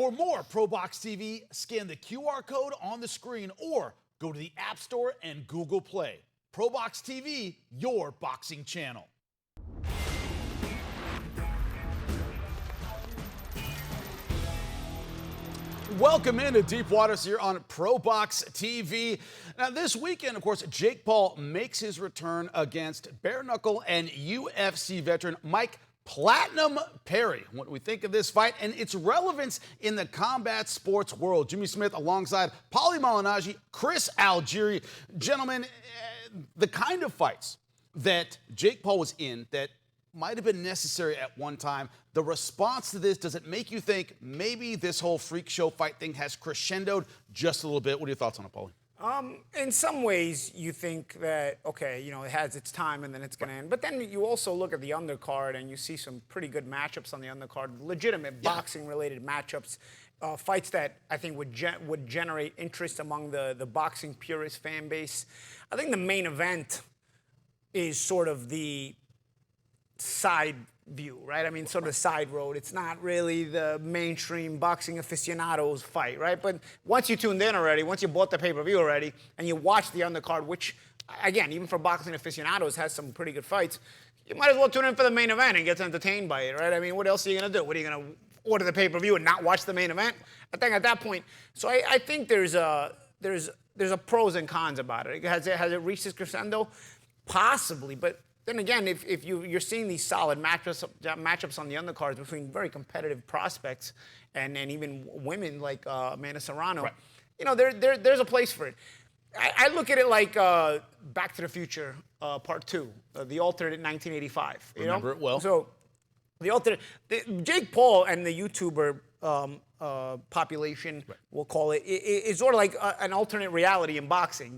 For more ProBox TV, scan the QR code on the screen or go to the App Store and Google Play. ProBox TV, your boxing channel. Welcome into Deep Waters here on ProBox TV. Now, this weekend, of course, Jake Paul makes his return against bare-knuckle and UFC veteran Mike Platinum Perry. What do we think of this fight and its relevance in the combat sports world? Jimmy Smith alongside Paulie Malignaggi, Chris Algieri. Gentlemen, the kind of fights that Jake Paul was in that might have been necessary at one time. The response to this, does it make you think maybe this whole freak show fight thing has crescendoed just a little bit? What are your thoughts on it, Paulie? In some ways, you think that, okay, you know, it has its time and then it's going to end. But then you also look at the undercard and you see some pretty good matchups on the undercard, legitimate boxing-related matchups, fights that I think would generate interest among the boxing purist fan base. I think the main event is sort of the side view, right? I mean, sort of the side road. It's not really the mainstream boxing aficionados fight, right? But once you tuned in already, once you bought the pay-per-view already, and you watched the undercard, which, again, even for boxing aficionados, has some pretty good fights, you might as well tune in for the main event and get entertained by it, right? I mean, what else are you going to do? What are you going to order the pay-per-view and not watch the main event? I think at that point, so I think there's a pros and cons about it. Has it reached its crescendo? Possibly, but then again, if you're seeing these solid matchups on the undercards between very competitive prospects and even women like Amanda Serrano, right, you know, there's a place for it. I look at it like Back to the Future Part 2, the alternate 1985. You Remember know? it well. So the alternate, Jake Paul and the YouTuber population, right, we'll call it, is sort of like an alternate reality in boxing.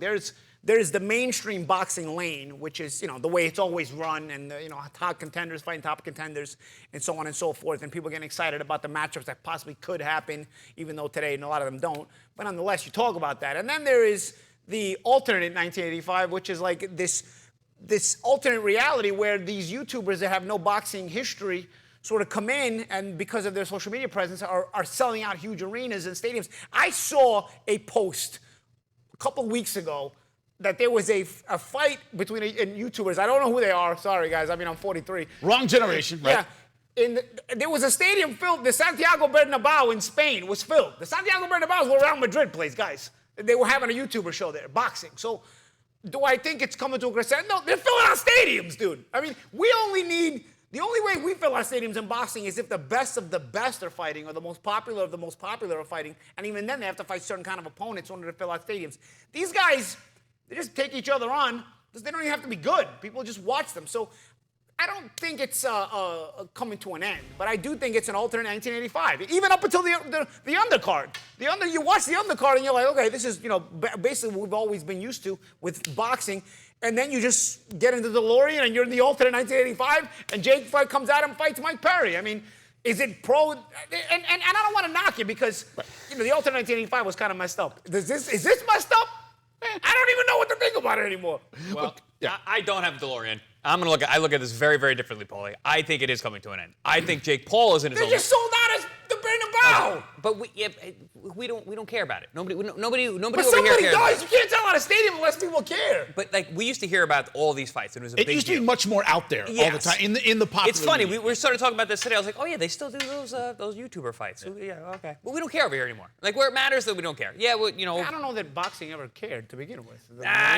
There's the mainstream boxing lane, which is, you know, the way it's always run, and you know, top contenders fighting top contenders, and so on and so forth, and people getting excited about the matchups that possibly could happen, even though today a lot of them don't. But nonetheless, you talk about that. And then there is the alternate 1985, which is like this alternate reality where these YouTubers that have no boxing history sort of come in, and because of their social media presence, are selling out huge arenas and stadiums. I saw a post a couple weeks ago that there was a fight between YouTubers. I don't know who they are. Sorry, guys. I mean, I'm 43. Wrong generation, right? Yeah. There was a stadium filled. The Santiago Bernabeu in Spain was filled. The Santiago Bernabeu is where Real Madrid plays, guys. They were having a YouTuber show there, boxing. So do I think it's coming to a crescendo? They're filling out stadiums, dude. I mean, the only way we fill our stadiums in boxing is if the best of the best are fighting, or the most popular of the most popular are fighting. And even then, they have to fight certain kind of opponents in order to fill out stadiums. These guys, they just take each other on because they don't even have to be good. People just watch them. So I don't think it's coming to an end, but I do think it's an alternate 1985. Even up until the undercard. You watch the undercard and you're like, okay, this is, you know, basically what we've always been used to with boxing. And then you just get into the DeLorean and you're in the alternate 1985, and Jake comes out and fights Mike Perry. I mean, is it pro? And I don't want to knock it because, you know, the alternate 1985 was kind of messed up. Is this messed up? I don't even know what to think about it anymore. Well, I don't have a DeLorean. I look at this very, very differently, Paulie. I think it is coming to an end. I think Jake Paul is in his own. They just sold out as the Bernabeu. But we don't care about it. Nobody But over here somebody cares. does. You can't sell out a stadium unless people care. But like, we used to hear about all these fights, and it was a big deal. It used to be much more out there all the time in the popular It's funny. media. We started talking about this today. I was like, oh yeah, they still do those YouTuber fights. Yeah, okay. But we don't care over here anymore. Like, where it matters, that we don't care. Yeah, well, you know. I don't know that boxing ever cared to begin with.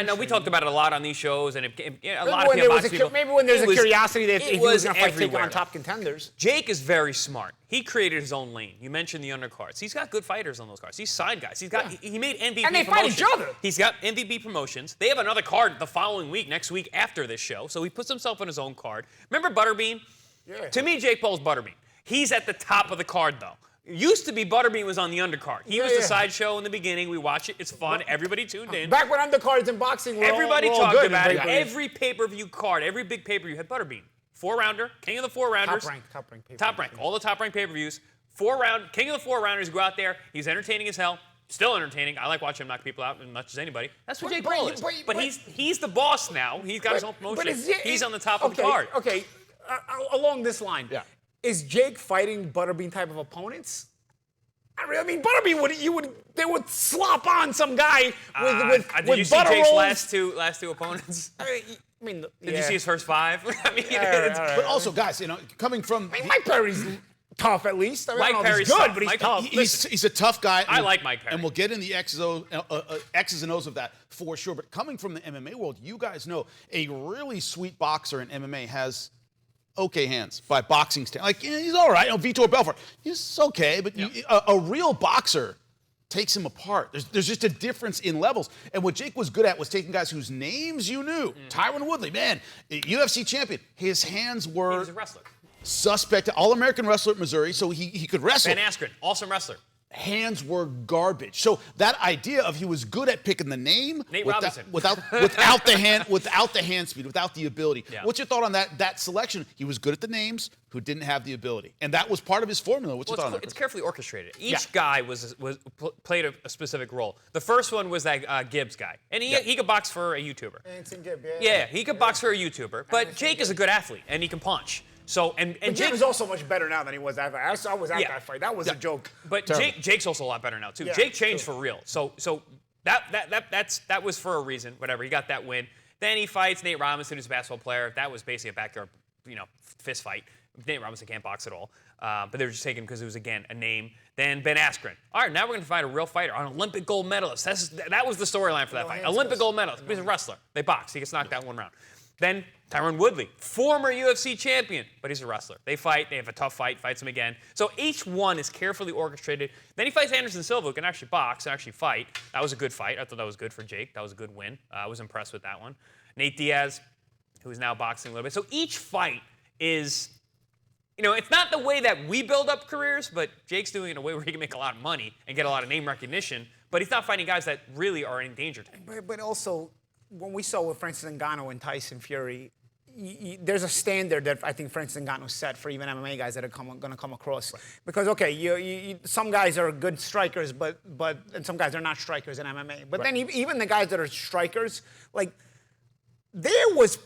No, we talked about it a lot on these shows, and a lot of people. Maybe when there's a curiosity that he was going to fight everywhere. on top contenders. Jake is very smart. He created his own lane. You mentioned the undercards. He's got good fighters on those cards. He's signed guys. He made MVP and they promotions. fight each other. He's got MVP promotions. They have another card the following week, next week after this show. So he puts himself on his own card. Remember Butterbean? Yeah. To me, Jake Paul's Butterbean. He's at the top of the card, though. It used to be Butterbean was on the undercard. He was the sideshow in the beginning. We watch it. It's fun. Everybody tuned in. Back when undercards in boxing were Everybody all talked good about it. Every pay-per-view card, every big pay-per-view had Butterbean. 4-rounder, king of the 4-rounders. Top rank. Top rank. All the top-ranked pay-per-views. 4-round, king of the 4-rounders. Go out there. He's entertaining as hell. Still entertaining. I like watching him knock people out as much as anybody. That's what Jake Paul is. But he's the boss now. He's got his own promotion. He's on the top of the card. Okay, along this line, is Jake fighting Butterbean type of opponents? I mean, Butterbean they would slop on some guy with did you see butter Jake's rolls. last two opponents? I mean, Did you see his first 5? I mean, But also, guys, coming from Mike Perry's tough at least. I mean, Mike Perry's good, tough. but he's Mike- tough. he's a tough guy. I like Mike Perry. And we'll get in the X's and O's of that for sure. But coming from the MMA world, you guys know a really sweet boxer in MMA has okay hands by boxing standards. Like, he's all right. Vitor Belfort, he's okay. But a real boxer takes him apart. There's just a difference in levels. And what Jake was good at was taking guys whose names you knew. Tyron Woodley, man, UFC champion. His hands were... He was a wrestler. Suspect, All-American wrestler at Missouri, so he could wrestle. Ben Askren, awesome wrestler. Hands were garbage. So that idea of he was good at picking the name Robinson. without the hand speed, without the ability. Yeah. What's your thought on that selection? He was good at the names, who didn't have the ability, and that was part of his formula. What's your thought on that? It's carefully orchestrated. Each guy played a specific role. The first one was that Gibbs guy, and he could box for a YouTuber. Anson Gibbs, yeah, he could box for a YouTuber, but Jake is a good athlete, and he can punch. So and Jake is also much better now than he was that fight. I was at that fight. That was a joke. But Jake's also a lot better now too. Jake changed for real. So that was for a reason. Whatever. He got that win. Then he fights Nate Robinson, who's a basketball player. That was basically a backyard, fist fight. Nate Robinson can't box at all. But they were just taking him because it was, again, a name. Then Ben Askren. All right, now we're going to fight a real fighter, an Olympic gold medalist. That was the storyline for that fight. Olympic gold medalist. He's a wrestler. They box. He gets knocked out 1 round. Then Tyron Woodley, former UFC champion, but he's a wrestler. They fight. They have a tough fight. Fights him again. So each one is carefully orchestrated. Then he fights Anderson Silva, who can actually box and actually fight. That was a good fight. I thought that was good for Jake. That was a good win. I was impressed with that one. Nate Diaz, who is now boxing a little bit. So each fight is... it's not the way that we build up careers, but Jake's doing it in a way where he can make a lot of money and get a lot of name recognition, but he's not fighting guys that really are in danger to him. But also, when we saw with Francis Ngannou and Tyson Fury, there's a standard that I think Francis Ngannou set for even MMA guys that are going to come across. Right. Because, okay, some guys are good strikers, and some guys are not strikers in MMA. But then even the guys that are strikers, like, there was...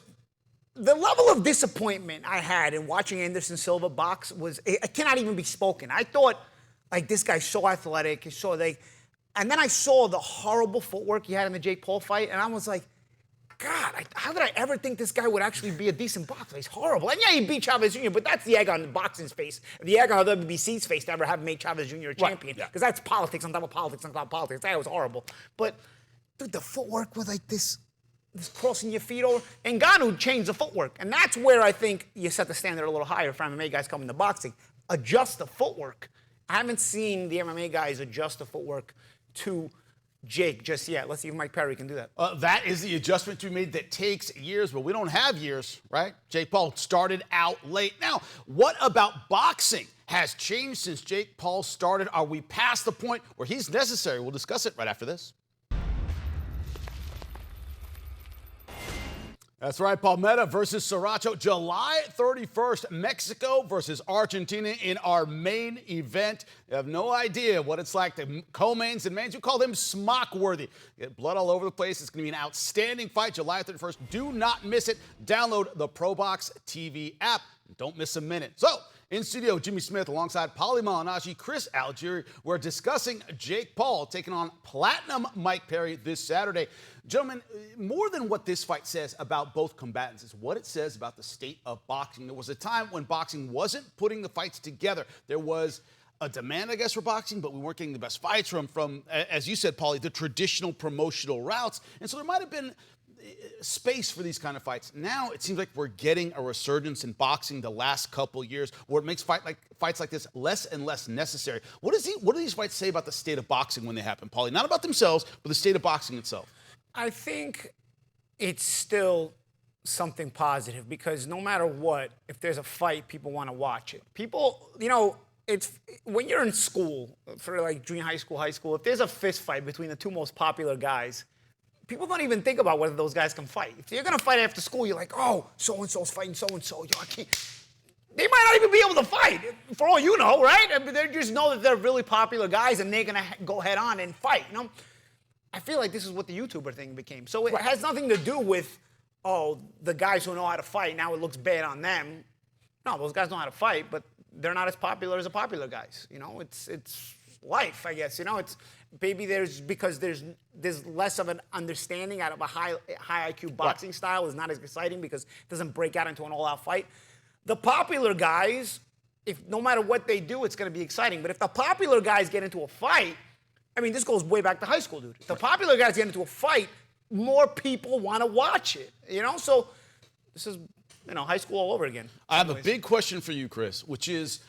The level of disappointment I had in watching Anderson Silva box it cannot even be spoken. I thought, like, this guy's so athletic, and then I saw the horrible footwork he had in the Jake Paul fight, and I was like, God, how did I ever think this guy would actually be a decent boxer? He's horrible. And yeah, he beat Chavez Jr., but that's the egg on boxing's face, the egg on WBC's face to ever have made Chavez Jr. a champion. Because that's politics on top of politics on top of politics. That was horrible. But, dude, the footwork was like this crossing your feet over. Ngannou changed the footwork. And that's where I think you set the standard a little higher for MMA guys coming to boxing. Adjust the footwork. I haven't seen the MMA guys adjust the footwork to Jake just yet. Let's see if Mike Perry can do that. That is the adjustment to be made that takes years, but we don't have years, right? Jake Paul started out late. Now, what about boxing has changed since Jake Paul started? Are we past the point where he's necessary? We'll discuss it right after this. That's right, Palmetta versus Saracho, July 31st, Mexico versus Argentina in our main event. You have no idea what it's like to co-mains and mains. You call them smock-worthy. Get blood all over the place. It's going to be an outstanding fight, July 31st. Do not miss it. Download the ProBox TV app. Don't miss a minute. So, in studio, Jimmy Smith alongside Paulie Malignaggi, Chris Algieri. We're discussing Jake Paul taking on Platinum Mike Perry this Saturday. Gentlemen, more than what this fight says about both combatants is what it says about the state of boxing. There was a time when boxing wasn't putting the fights together. There was a demand, I guess, for boxing, but we weren't getting the best fights from as you said, Paulie, the traditional promotional routes. And so there might have been space for these kind of fights. Now it seems like we're getting a resurgence in boxing the last couple years where it makes fights like this less and less necessary. What do these fights say about the state of boxing when they happen, Paulie? Not about themselves, but the state of boxing itself. I think it's still something positive because no matter what, if there's a fight, people want to watch it. People, it's when you're in school, for like junior high school, if there's a fist fight between the two most popular guys, people don't even think about whether those guys can fight. If you're going to fight after school, you're like, oh, so-and-so's fighting so-and-so. I can't. They might not even be able to fight, for all you know, right? They just know that they're really popular guys and they're going to go head on and fight, I feel like this is what the YouTuber thing became. So it has nothing to do with, the guys who know how to fight, now it looks bad on them. No, those guys know how to fight, but they're not as popular as the popular guys. life, I guess. You know, it's maybe because there's less of an understanding out of a high IQ boxing style is not as exciting because it doesn't break out into an all-out fight. The popular guys, if no matter what they do, it's going to be exciting. But if the popular guys get into a fight, I mean, this goes way back to high school, dude. If the popular guys get into a fight, more people want to watch it. You know, so this is, you know, high school all over again. I have a big question for you, Chris, which is,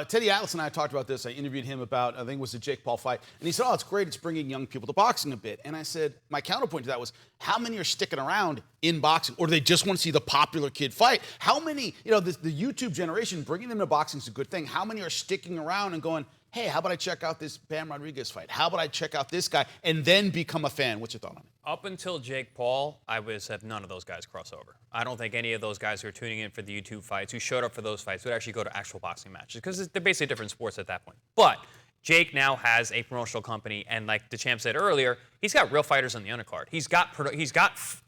Teddy Atlas and I talked about this. I interviewed him about, I think it was the Jake Paul fight. And he said, oh, it's great. It's bringing young people to boxing a bit. And I said, my counterpoint to that was, how many are sticking around in boxing? Or do they just want to see the popular kid fight? How many, you know, the YouTube generation, bringing them to boxing is a good thing. How many are sticking around and going, hey, how about I check out this Bam Rodriguez fight? How about I check out this guy and then become a fan? What's your thought on it? Up until Jake Paul, I would have none of those guys cross over. I don't think any of those guys who are tuning in for the YouTube fights, who showed up for those fights, would actually go to actual boxing matches because they're basically different sports at that point. But Jake now has a promotional company, and like the champ said earlier, he's got real fighters on the undercard. He's got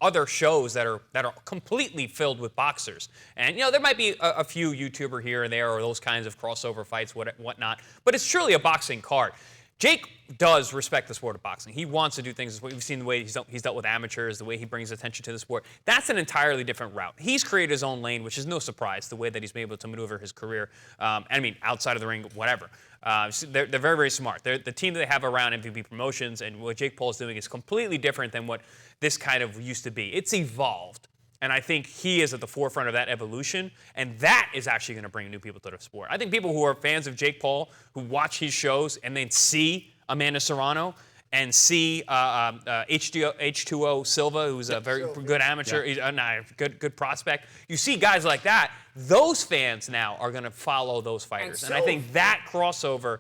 other shows that are completely filled with boxers. And you know, there might be a few YouTuber here and there, or those kinds of crossover fights, whatnot. But it's truly a boxing card. Jake does respect the sport of boxing. He wants to do things. We've seen the way he's dealt with amateurs, the way he brings attention to the sport. That's an entirely different route. He's created his own lane, which is no surprise, the way that he's been able to maneuver his career. I mean, outside of the ring, whatever. They're very, very smart. The team that they have around MVP Promotions and what Jake Paul is doing is completely different than what this kind of used to be. It's evolved. And I think he is at the forefront of that evolution, and that is actually going to bring new people to the sport. I think people who are fans of Jake Paul, who watch his shows and then see Amanda Serrano and see H2O Silva, who's a very good amateur, good prospect. You see guys like that, those fans now are going to follow those fighters. And I think that crossover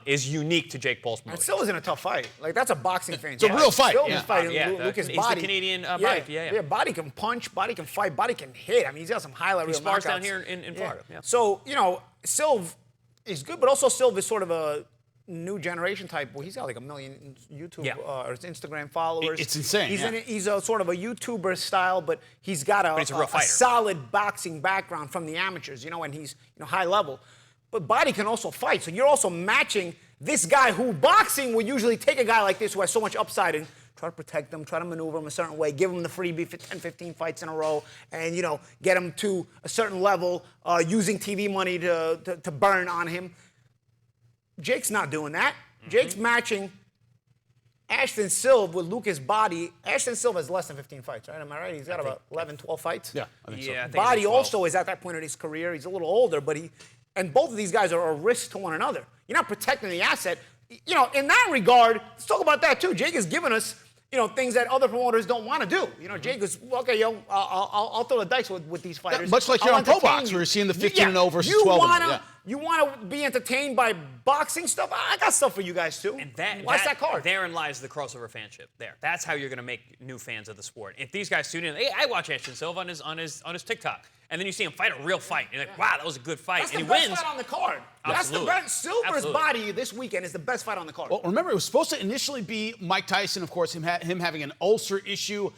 is unique to Jake Paul's promotion. And Silva's in a tough fight. Like, that's a boxing fan. It's a real fight. Silva's fighting Lucas he's Body. the Canadian Body. Yeah. Body can punch, Body can fight, Body can hit. I mean, he's got some highlight reel knockouts. He spars down here in Florida. Yeah. So, you know, Silva is good, but also Silva is sort of a new generation type. Well, he's got like 1 million YouTube or Instagram followers. It's insane. He's a sort of a YouTuber style, but he's got a solid boxing background from the amateurs, you know, and he's high level. But Body can also fight, so you're also matching this guy who boxing would usually take a guy like this who has so much upside and try to protect him, try to maneuver him a certain way, give him the freebie for 10, 15 fights in a row, and, you know, get him to a certain level using TV money to burn on him. Jake's not doing that. Jake's matching Ashton Silva with Lucas Body. Ashton Silva has less than 15 fights, right? Am I right? He's got about 11, 12 fights? Yeah, I think so. I think Body also is at that point in his career. He's a little older, but and both of these guys are a risk to one another. You're not protecting the asset. You know, in that regard, let's talk about that too. Jake has given us, you know, things that other promoters don't want to do. You know, Jake goes, okay, yo, I'll throw the dice with these fighters. Much like you're on ProBox, where you're seeing the 15-0 versus 12-0. You want to be entertained by boxing stuff? I got stuff for you guys too. And watch that card. Therein lies the crossover fanship. That's how you're going to make new fans of the sport. If these guys tune in, hey, I watch Ashton Silva on his TikTok, and then you see him fight a real fight, and you're like, wow, that was a good fight, That's and he the best wins. fight on the card. Absolutely. That's the best. Silva's Body this weekend is the best fight on the card. Well, remember, it was supposed to initially be Mike Tyson, of course, him having an ulcer issue.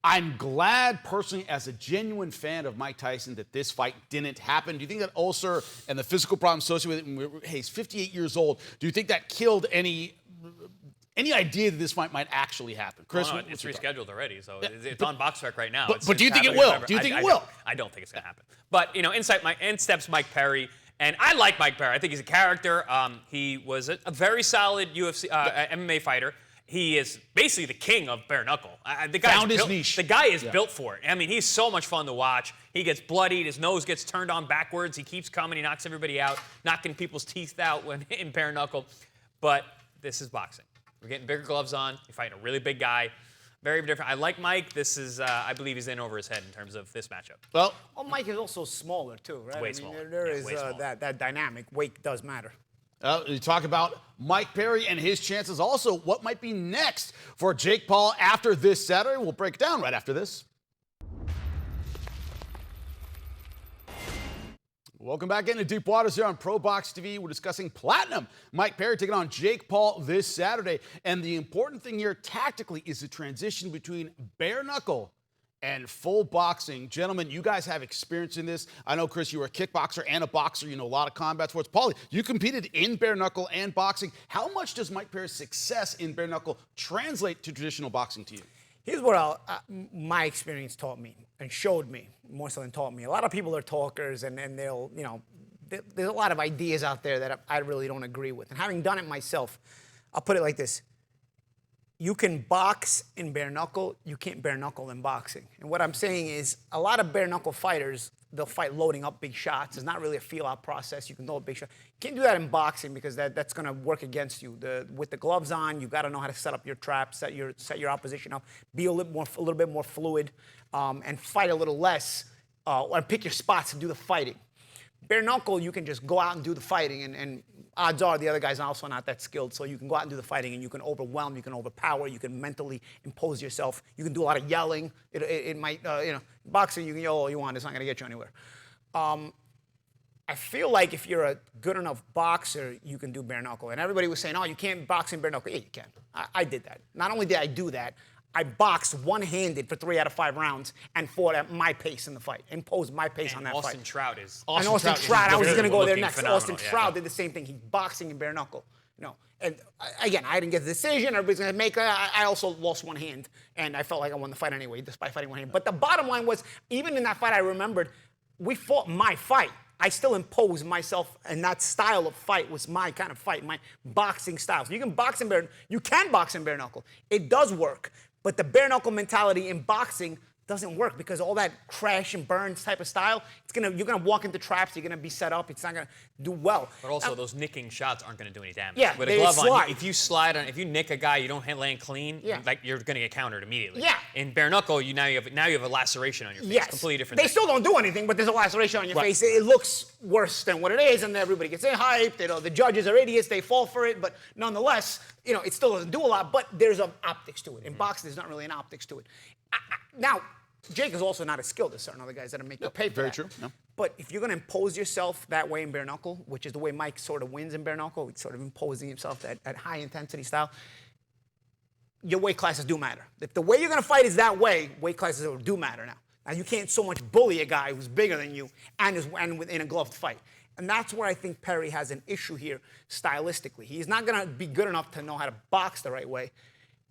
I'm glad, personally, as a genuine fan of Mike Tyson, that this fight didn't happen. Do you think that ulcer and the physical problems associated with it, hey, he's 58 years old, do you think that killed any idea that this fight might actually happen? Chris, it's rescheduled already, so it's on BoxRec right now. But do you think it will? Do you think it will? I don't think it's going to happen. But, you know, in steps Mike Perry. And I like Mike Perry. I think he's a character. He was a very solid UFC MMA fighter. He is basically the king of bare-knuckle. Found his niche. The guy is built for it. I mean, he's so much fun to watch. He gets bloodied. His nose gets turned on backwards. He keeps coming. He knocks everybody out, knocking people's teeth out when in bare-knuckle. But this is boxing. We're getting bigger gloves on. You're fighting a really big guy. Very different. I like Mike. This is, I believe he's in over his head in terms of this matchup. Well, Mike is also smaller, too, right? Way smaller. There is that dynamic. Weight does matter. You talk about Mike Perry and his chances. Also, what might be next for Jake Paul after this Saturday? We'll break it down right after this. Welcome back into Deep Waters here on ProBox TV. We're discussing Platinum. Mike Perry taking on Jake Paul this Saturday. And the important thing here tactically is the transition between bare-knuckle and full boxing. Gentlemen, you guys have experience in this. I know, Chris, you were a kickboxer and a boxer. You know a lot of combat sports. Paulie, you competed in bare knuckle and boxing. How much does Mike Perry's success in bare knuckle translate to traditional boxing to you? Here's what my experience taught me and showed me, more so than taught me. A lot of people are talkers, and they'll, you know, there's a lot of ideas out there that I really don't agree with. And having done it myself, I'll put it like this. You can box in bare knuckle, you can't bare knuckle in boxing. And what I'm saying is, a lot of bare knuckle fighters, they'll fight loading up big shots. It's not really a feel-out process. You can load big shots. You can't do that in boxing because that's going to work against you. With the gloves on, you got to know how to set up your trap, set your opposition up, be a little bit more fluid, and fight a little less, or pick your spots to do the fighting. Bare knuckle, you can just go out and do the fighting, and odds are the other guy's also not that skilled, so you can go out and do the fighting, and you can overwhelm, you can overpower, you can mentally impose yourself. You can do a lot of yelling. It might, you know, boxing, you can yell all you want. It's not going to get you anywhere. I feel like if you're a good enough boxer, you can do bare knuckle. And everybody was saying, oh, you can't box in bare knuckle. Yeah, you can. I did that. Not only did I do that, I boxed one-handed for 3 out of 5 rounds and fought at my pace in the fight, imposed my pace on that fight. Austin Trout is. And Austin Trout, I was going to go there next. Phenomenal. Austin Trout did the same thing. He's boxing in bare knuckle. You know, and again, I didn't get the decision. Everybody's going to make it. I also lost one hand, and I felt like I won the fight anyway, despite fighting one hand. But the bottom line was, even in that fight, I remembered we fought my fight. I still imposed myself, and that style of fight was my kind of fight, my boxing style. So you can box in bare knuckle. It does work. But the bare knuckle mentality in boxing doesn't work because all that crash and burns type of style, you're gonna walk into traps, you're gonna be set up, it's not gonna do well. But also those nicking shots aren't gonna do any damage. Yeah, with a glove on, if you nick a guy, you don't land clean, like you're gonna get countered immediately. Yeah. In bare knuckle, now you have a laceration on your face. Yes. Completely different. They still don't do anything, but there's a laceration on your face. It looks worse than what it is, and everybody gets hyped. You know, the judges are idiots, they fall for it, but nonetheless, you know, it still doesn't do a lot, but there's an optics to it. In boxing, there's not really an optics to it. Now, Jake is also not as skilled as certain other guys that are making pay for very that. true. No. But if you're going to impose yourself that way in bare knuckle, which is the way Mike sort of wins in bare knuckle, he's sort of imposing himself at high intensity style, your weight classes do matter. If the way you're going to fight is that way, weight classes do matter now. Now, you can't so much bully a guy who's bigger than you and within a gloved fight. And that's where I think Perry has an issue here stylistically. He's not going to be good enough to know how to box the right way,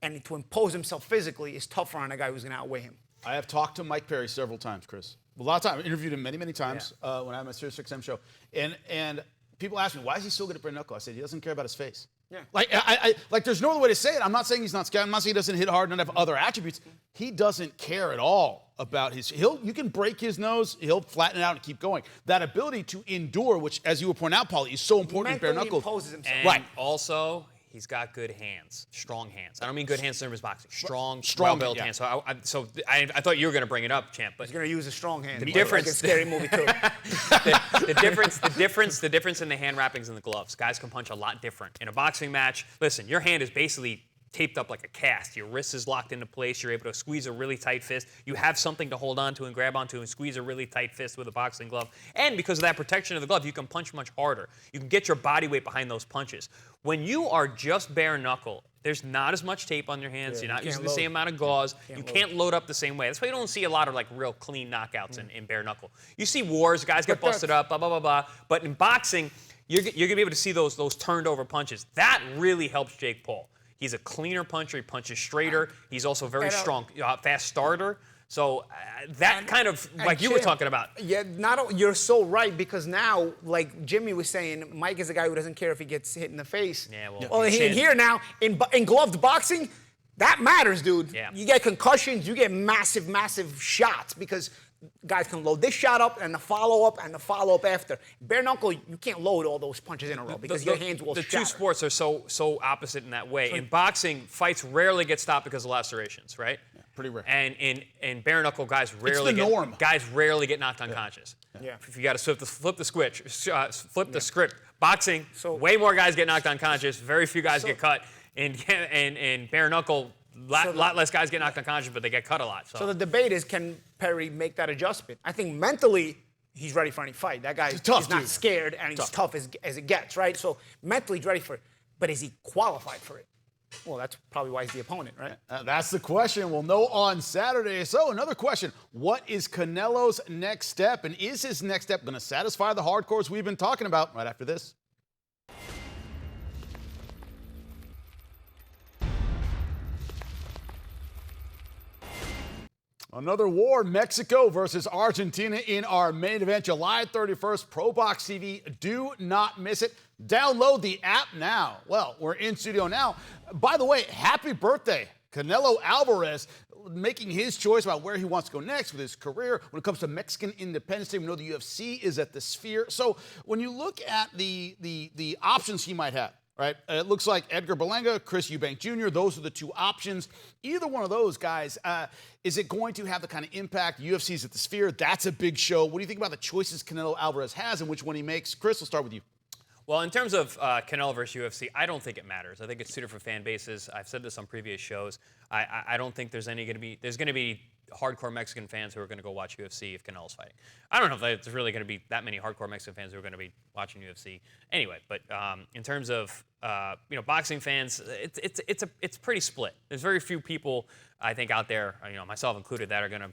and to impose himself physically is tougher on a guy who's going to outweigh him. I have talked to Mike Perry several times, Chris. A lot of times. I interviewed him many, many times when I had my Sirius XM show. And people ask me, why is he so good at bare knuckle? I said, he doesn't care about his face. Yeah. Like there's no other way to say it. I'm not saying he's not scared. I'm not saying he doesn't hit hard and have other attributes. He doesn't care at all about his. You can break his nose. He'll flatten it out and keep going. That ability to endure, which, as you would point out, Paulie, is so important in bare knuckle. Imposes himself. And also, he's got good hands, strong hands. I don't mean good hands in terms of boxing. Strong well-built hands. So I thought you were going to bring it up, champ. But he's going to use a strong hand. The difference, like a scary movie too. the difference in the hand wrappings and the gloves. Guys can punch a lot different in a boxing match. Listen, your hand is basically taped up like a cast. Your wrist is locked into place. You're able to squeeze a really tight fist. You have something to hold on to and grab onto and squeeze a really tight fist with a boxing glove. And because of that protection of the glove, you can punch much harder. You can get your body weight behind those punches. When you are just bare knuckle, there's not as much tape on your hands. You're not using the same amount of gauze. You can't load up the same way. That's why you don't see a lot of like real clean knockouts in bare knuckle. You see wars, guys get busted up, blah, blah, blah, blah. But in boxing, you're going to be able to see those turned over punches. That really helps Jake Paul. He's a cleaner puncher. He punches straighter. He's also very strong, fast starter. So that kind of, like you were talking about. Yeah, you're so right, because now, like Jimmy was saying, Mike is a guy who doesn't care if he gets hit in the face. Yeah, well here now, in gloved boxing, that matters, dude. Yeah. You get concussions, you get massive, massive shots, because guys can load this shot up and the follow-up and the follow-up after. Bare knuckle, you can't load all those punches in a row because your hands will shatter. The two sports are so opposite in that way. In boxing, fights rarely get stopped because of lacerations, right? Yeah, pretty rare. And in bare knuckle, guys rarely get knocked unconscious. Yeah. If you got to flip the script. Boxing, way more guys get knocked unconscious. Very few guys get cut. In bare knuckle, lot less guys get knocked unconscious, but they get cut a lot. So the debate is, can Perry make that adjustment? I think mentally, he's ready for any fight. That guy is not scared, and he's tough as it gets, right? So mentally, he's ready for it. But is he qualified for it? Well, that's probably why he's the opponent, right? That's the question. We'll know on Saturday. So another question, what is Canelo's next step? And is his next step going to satisfy the hardcores we've been talking about? Right after this. Another war, Mexico versus Argentina in our main event, July 31st, ProBox TV. Do not miss it. Download the app now. Well, we're in studio now. By the way, happy birthday, Canelo Alvarez, making his choice about where he wants to go next with his career. When it comes to Mexican Independence Day, we know the UFC is at the Sphere. So when you look at the options he might have, right? It looks like Edgar Berlanga, Chris Eubank Jr., those are the two options. Either one of those guys, is it going to have the kind of impact? UFC's at the Sphere, that's a big show. What do you think about the choices Canelo Alvarez has and which one he makes? Chris, we'll start with you. Well, in terms of Canelo versus UFC, I don't think it matters. I think it's two different fan bases. I've said this on previous shows. I don't think there's going to be hardcore Mexican fans who are going to go watch UFC if Canelo's fighting. I don't know if there's really going to be that many hardcore Mexican fans who are going to be watching UFC anyway. But in terms of boxing fans, it's pretty split. There's very few people I think out there, myself included, that are going to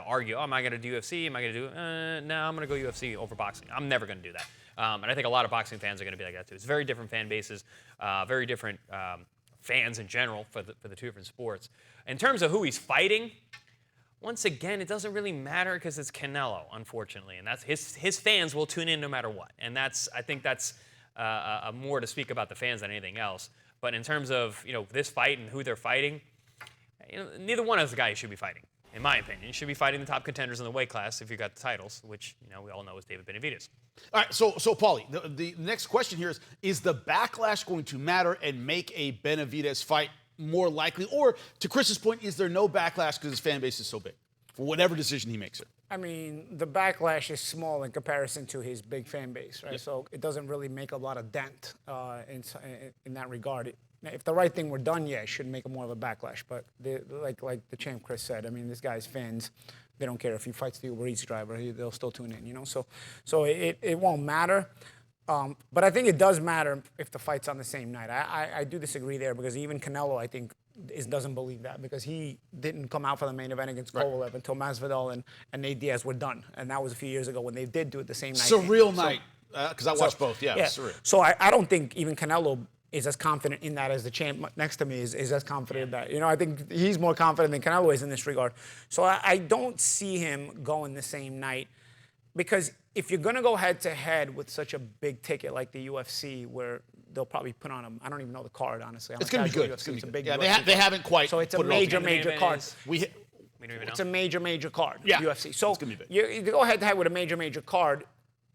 argue, oh, am I going to do UFC? Am I going to do no, I'm going to go UFC over boxing. I'm never going to do that. And I think a lot of boxing fans are going to be like that too. It's very different fan bases, very different fans in general for the two different sports. In terms of who he's fighting, once again, it doesn't really matter because it's Canelo, unfortunately, and that's his fans will tune in no matter what. And I think that's more to speak about the fans than anything else. But in terms of this fight and who they're fighting, neither one of the guys should be fighting. In my opinion, you should be fighting the top contenders in the weight class if you got the titles, which we all know is David Benavidez. All right, so Paulie, the next question here is the backlash going to matter and make a Benavidez fight more likely? Or, to Chris's point, is there no backlash because his fan base is so big for whatever decision he makes it? I mean, the backlash is small in comparison to his big fan base, right? Yep. So it doesn't really make a lot of dent in that regard. If the right thing were done, yeah, it should make more of a backlash. But like the champ Chris said, I mean, this guy's fans, they don't care if he fights the Uber Eats driver, they'll still tune in, So it won't matter. But I think it does matter if the fight's on the same night. I do disagree there because even Canelo, I think, doesn't believe that because he didn't come out for the main event against Kovalev until Masvidal and Nate Diaz were done. And that was a few years ago when they did do it the same night. Surreal night, because I watched both. Yeah, it was surreal. So I don't think even Canelo is as confident in that as the champ next to me is as confident in that. I think he's more confident than Canelo is in this regard. So I don't see him going the same night because if you're going to go head-to-head with such a big ticket like the UFC where they'll probably put on I don't even know the card, honestly. It's going to be good. It's a big yeah, they haven't quite. So it's a major card. It's a major card, yeah, UFC. So you go head-to-head with a major card.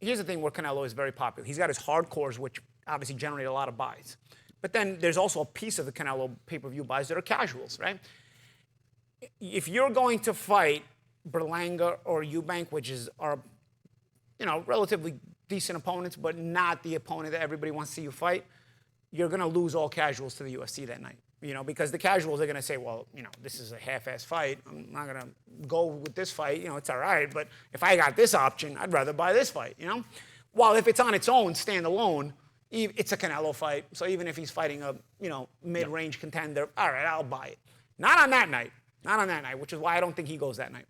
Here's the thing where Canelo is very popular. He's got his hardcores, which obviously generate a lot of buys. But then there's also a piece of the Canelo pay-per-view buys that are casuals, right? If you're going to fight Berlanga or Eubank, which are relatively decent opponents, but not the opponent that everybody wants to see you fight, you're going to lose all casuals to the UFC that night. Because the casuals are going to say, well, this is a half-ass fight. I'm not going to go with this fight. It's all right, but if I got this option, I'd rather buy this fight, While if it's on its own, standalone, it's a Canelo fight. So even if he's fighting a, mid-range contender, all right, I'll buy it. Not on that night, which is why I don't think he goes that night.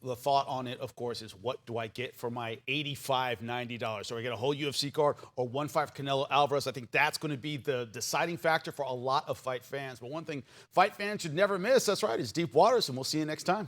The thought on it, of course, is what do I get for my $85, $90? So I get a whole UFC card or one fight for Canelo Alvarez. I think that's going to be the deciding factor for a lot of fight fans. But one thing fight fans should never miss, that's right, is Deep Waters, and we'll see you next time.